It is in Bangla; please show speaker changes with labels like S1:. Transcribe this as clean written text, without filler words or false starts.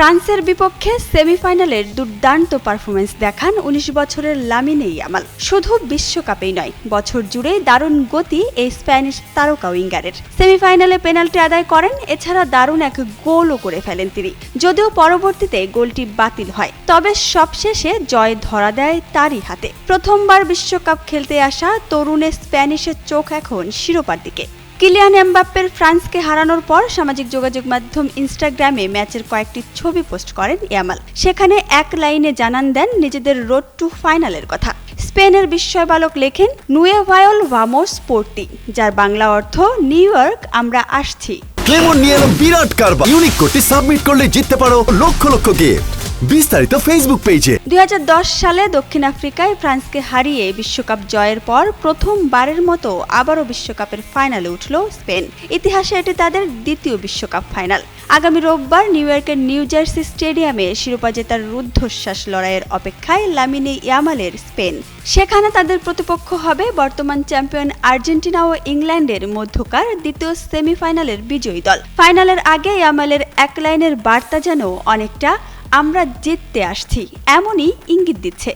S1: ফ্রান্সের বিপক্ষে সেমিফাইনালের দুর্দান্ত পারফরমেন্স দেখান ১৯ বছরের লামিনে ইয়ামাল। শুধু বিশ্বকাপেই নয়, বছর জুড়েই দারুণ গতি এই স্প্যানিশ তারকা উইঙ্গারের। সেমিফাইনালে পেনাল্টি আদায় করেন, এছাড়া দারুণ এক গোলও করে ফেলেন তিনি। যদিও পরবর্তীতে গোলটি বাতিল হয়, তবে সবশেষে জয় ধরা দেয় তারই হাতে। প্রথমবার বিশ্বকাপ খেলতে আসা তরুণ স্প্যানিশের চোখ এখন শিরোপার দিকে। কিলিয়ান এমবাপ্পের ফ্রান্সকে হারানোর পর সামাজিক যোগাযোগ মাধ্যম ইনস্টাগ্রামে ম্যাচের কয়েকটি ছবি পোস্ট করেন ইয়ামাল। সেখানে এক লাইনে জানান দেন নিজেদের রোড টু ফাইনালের কথা। স্পেনের বিস্ময়বালক লেখেন, নুয়েভায়ল ভামোস পোর্টি, যার বাংলা অর্থ নিউ ইয়র্ক আমরা আসছি।
S2: ক্লেমন নিয়ে এলো বিরাট কারবার। ইউনিক কোডটি সাবমিট করলে জিততে পারো লক্ষ লক্ষ গিফট। বিস্তারিত ফেসবুক পেজে।
S1: ২০১০ সালে দক্ষিণ আফ্রিকায় ফ্রান্সকে হারিয়ে বিশ্বকাপ জয়ের পর প্রথমবারের মতো আবারও বিশ্বকাপের ফাইনালে উঠল স্পেন। ইতিহাসে এটি তাদের দ্বিতীয় বিশ্বকাপ ফাইনাল। আগামী রোববার নিউ ইয়র্কের নিউ জার্সি স্টেডিয়ামে শিরোপা জেতার রুদ্ধশ্বাস লড়াইয়ের অপেক্ষায় লামিনে ইয়ামালের স্পেন। সেখানে তাদের প্রতিপক্ষ হবে বর্তমান চ্যাম্পিয়ন আর্জেন্টিনা ও ইংল্যান্ডের মধ্যকার দ্বিতীয় সেমিফাইনালের বিজয়ী দল। ফাইনালের আগে ইয়ামালের এক লাইনের বার্তা যেন অনেকটা আমরা জিততে আসছি এমনই ইঙ্গিত দিচ্ছে।